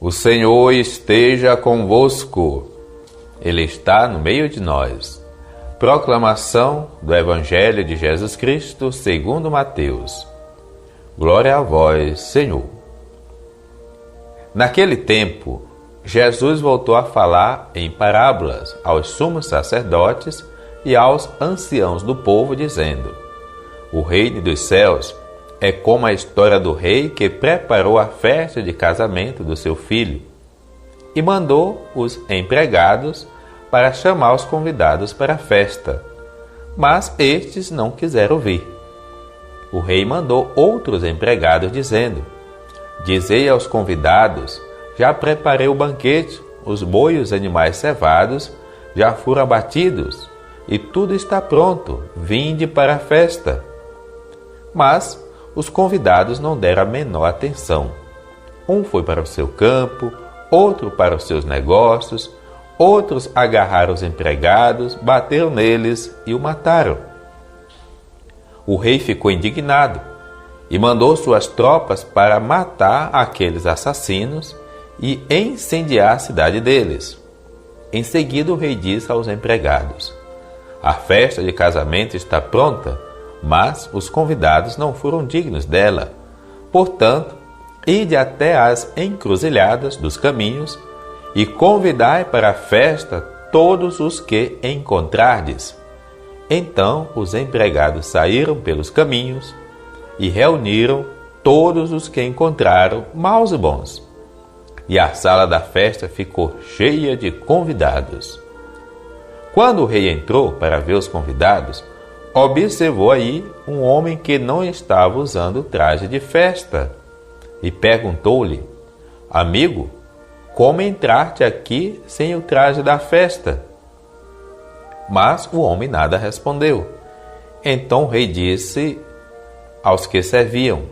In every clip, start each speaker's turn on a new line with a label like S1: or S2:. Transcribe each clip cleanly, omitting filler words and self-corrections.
S1: O Senhor esteja convosco. Ele está no meio de nós. Proclamação do Evangelho de Jesus Cristo segundo Mateus. Glória a vós, Senhor. Naquele tempo, Jesus voltou a falar em parábolas aos sumos sacerdotes e aos anciãos do povo, dizendo: O reino dos céus é como a história do rei que preparou a festa de casamento do seu filho e mandou os empregados para chamar os convidados para a festa, mas estes não quiseram vir. O rei mandou outros empregados, dizendo: Dizei aos convidados: Já preparei o banquete, os bois e os animais cevados já foram abatidos, e tudo está pronto, vinde para a festa. Mas os convidados não deram a menor atenção. Um foi para o seu campo, outro para os seus negócios, outros agarraram os empregados, bateram neles e o mataram. O rei ficou indignado e mandou suas tropas para matar aqueles assassinos e incendiar a cidade deles. Em seguida, o rei disse aos empregados: A festa de casamento está pronta, mas os convidados não foram dignos dela. Portanto, ide até as encruzilhadas dos caminhos e convidai para a festa todos os que encontrardes. Então os empregados saíram pelos caminhos e reuniram todos os que encontraram, maus e bons. E a sala da festa ficou cheia de convidados. Quando o rei entrou para ver os convidados, observou aí um homem que não estava usando traje de festa e perguntou-lhe: Amigo, como entraste aqui sem o traje da festa? Mas o homem nada respondeu. Então o rei disse aos que serviam: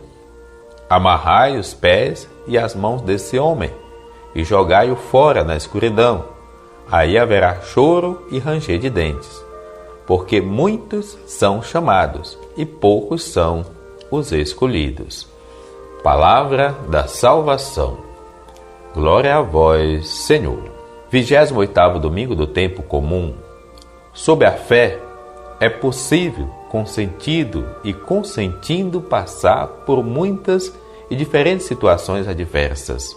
S1: Amarrai os pés e as mãos desse homem e jogai-o fora na escuridão. Aí haverá choro e ranger de dentes, porque muitos são chamados e poucos são os escolhidos. Palavra da salvação. Glória a vós, Senhor. 28º domingo do tempo comum. Sob a fé, é possível, com sentido e consentindo, passar por muitas e diferentes situações adversas.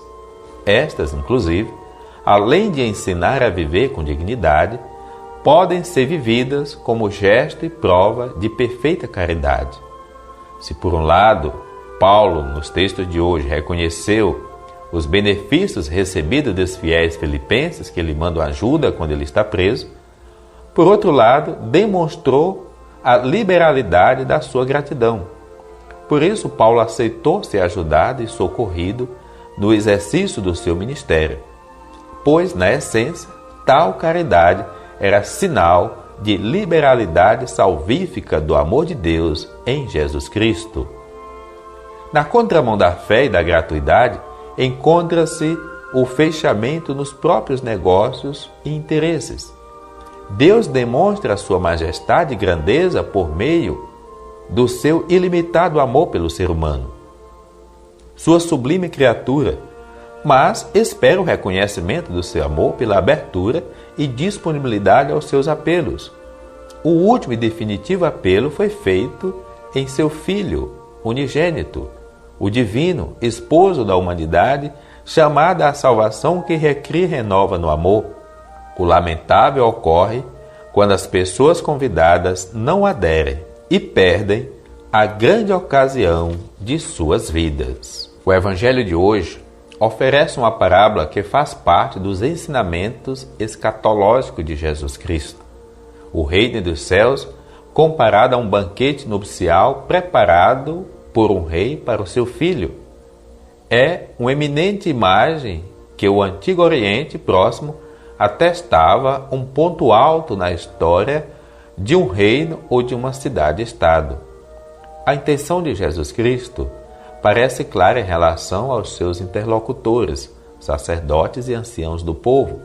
S1: Estas, inclusive, além de ensinar a viver com dignidade, podem ser vividas como gesto e prova de perfeita caridade. Se, por um lado, Paulo, nos textos de hoje, reconheceu os benefícios recebidos dos fiéis filipenses que lhe mandam ajuda quando ele está preso, por outro lado, demonstrou a liberalidade da sua gratidão. Por isso, Paulo aceitou ser ajudado e socorrido no exercício do seu ministério, pois, na essência, tal caridade era sinal de liberalidade salvífica do amor de Deus em Jesus Cristo. Na contramão da fé e da gratuidade, encontra-se o fechamento nos próprios negócios e interesses. Deus demonstra a sua majestade e grandeza por meio do seu ilimitado amor pelo ser humano, sua sublime criatura, mas espera o reconhecimento do seu amor pela abertura e disponibilidade aos seus apelos. O último e definitivo apelo foi feito em seu Filho unigênito, o divino esposo da humanidade, chamada à salvação que recria e renova no amor. O lamentável ocorre quando as pessoas convidadas não aderem e perdem a grande ocasião de suas vidas. O Evangelho de hoje oferece uma parábola que faz parte dos ensinamentos escatológicos de Jesus Cristo. O reino dos céus comparado a um banquete nupcial preparado por um rei para o seu filho. É uma eminente imagem que o Antigo Oriente Próximo atestava um ponto alto na história de um reino ou de uma cidade-estado. A intenção de Jesus Cristo parece clara em relação aos seus interlocutores, sacerdotes e anciãos do povo,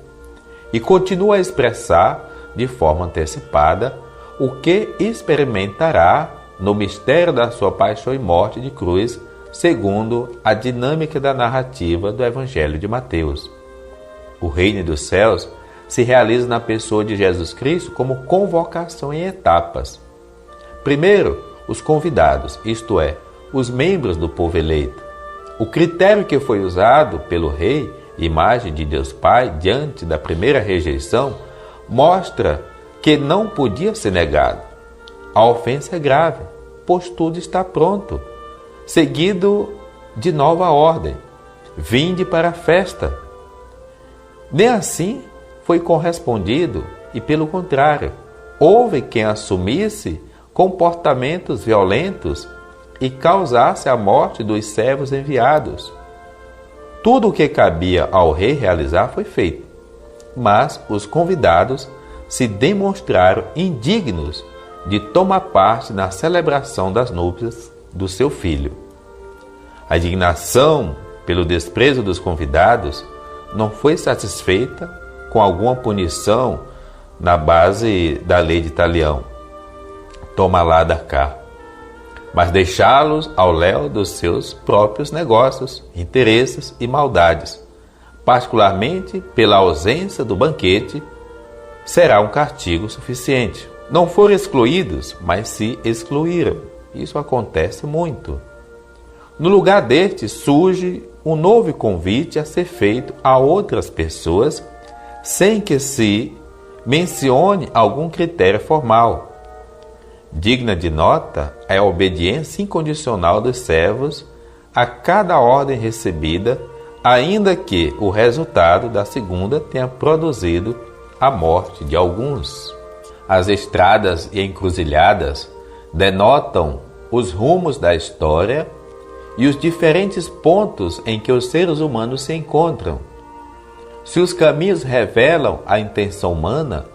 S1: e continua a expressar de forma antecipada o que experimentará no mistério da sua paixão e morte de cruz segundo a dinâmica da narrativa do Evangelho de Mateus. O reino dos céus se realiza na pessoa de Jesus Cristo como convocação em etapas. Primeiro, os convidados, isto é, os membros do povo eleito. O critério que foi usado pelo rei, imagem de Deus Pai, diante da primeira rejeição, mostra que não podia ser negado. A ofensa é grave, pois tudo está pronto. Seguido de nova ordem: vinde para a festa. Nem assim foi correspondido e, pelo contrário, houve quem assumisse comportamentos violentos e causasse a morte dos servos enviados. Tudo o que cabia ao rei realizar foi feito, mas os convidados se demonstraram indignos de tomar parte na celebração das núpcias do seu filho. A indignação pelo desprezo dos convidados não foi satisfeita com alguma punição na base da lei de Talião, toma lá da cá, mas deixá-los ao léu dos seus próprios negócios, interesses e maldades, particularmente pela ausência do banquete, será um castigo suficiente. Não foram excluídos, mas se excluíram. Isso acontece muito. No lugar deste surge um novo convite a ser feito a outras pessoas, sem que se mencione algum critério formal. Digna de nota é a obediência incondicional dos servos a cada ordem recebida, ainda que o resultado da segunda tenha produzido a morte de alguns. As estradas e encruzilhadas denotam os rumos da história e os diferentes pontos em que os seres humanos se encontram. Se os caminhos revelam a intenção humana,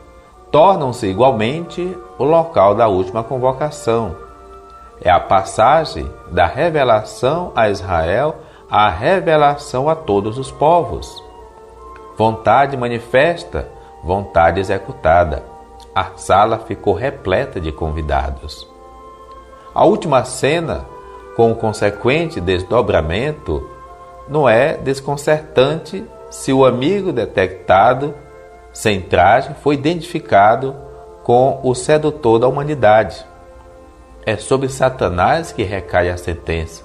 S1: tornam-se igualmente o local da última convocação. É a passagem da revelação a Israel à revelação a todos os povos. Vontade manifesta, vontade executada. A sala ficou repleta de convidados. A última cena, com o consequente desdobramento, não é desconcertante se o amigo detectado sem traje foi identificado com o sedutor da humanidade. É sobre Satanás que recai a sentença,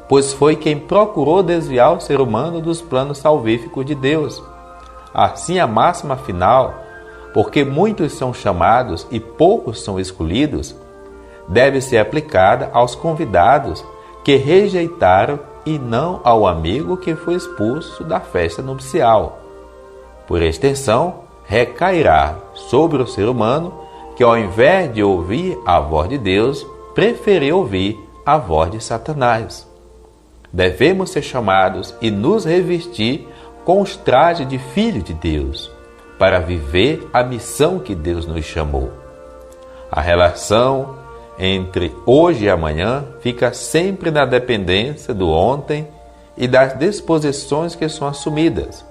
S1: pois foi quem procurou desviar o ser humano dos planos salvíficos de Deus. Assim, a máxima final, porque muitos são chamados e poucos são escolhidos, deve ser aplicada aos convidados que rejeitaram e não ao amigo que foi expulso da festa nupcial. Por extensão, recairá sobre o ser humano que, ao invés de ouvir a voz de Deus, preferiu ouvir a voz de Satanás. Devemos ser chamados e nos revestir com os trajes de filho de Deus, para viver a missão que Deus nos chamou. A relação entre hoje e amanhã fica sempre na dependência do ontem e das disposições que são assumidas.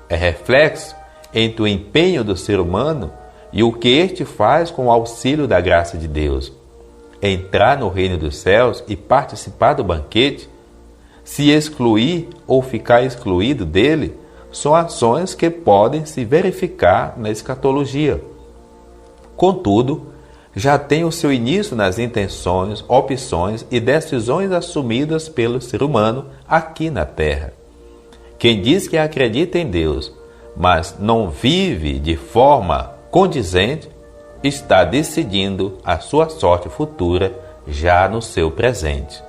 S1: É reflexo entre o empenho do ser humano e o que este faz com o auxílio da graça de Deus. Entrar no reino dos céus e participar do banquete, se excluir ou ficar excluído dele, são ações que podem se verificar na escatologia. Contudo, já tem o seu início nas intenções, opções e decisões assumidas pelo ser humano aqui na Terra. Quem diz que acredita em Deus, mas não vive de forma condizente, está decidindo a sua sorte futura já no seu presente.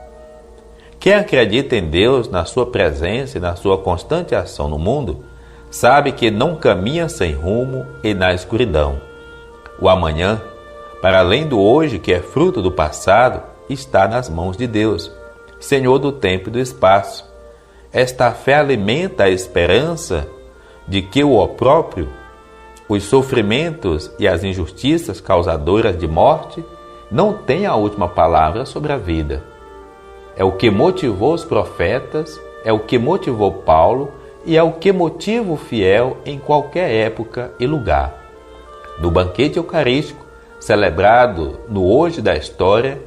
S1: Quem acredita em Deus, na sua presença e na sua constante ação no mundo, sabe que não caminha sem rumo e na escuridão. O amanhã, para além do hoje, que é fruto do passado, está nas mãos de Deus, Senhor do tempo e do espaço. Esta fé alimenta a esperança de que o opróbrio, os sofrimentos e as injustiças causadoras de morte não têm a última palavra sobre a vida. É o que motivou os profetas, é o que motivou Paulo e é o que motiva o fiel em qualquer época e lugar. No banquete eucarístico, celebrado no hoje da história,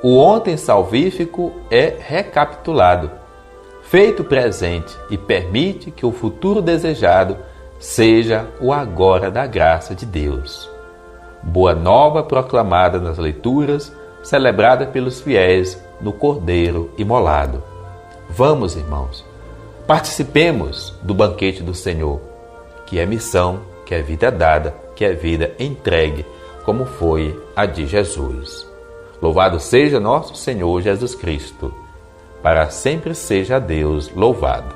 S1: o ontem salvífico é recapitulado, feito presente e permite que o futuro desejado seja o agora da graça de Deus. Boa nova proclamada nas leituras, celebrada pelos fiéis no Cordeiro imolado. Vamos, irmãos, participemos do banquete do Senhor, que é missão, que é vida dada, que é vida entregue, como foi a de Jesus. Louvado seja nosso Senhor Jesus Cristo. Para sempre seja Deus louvado.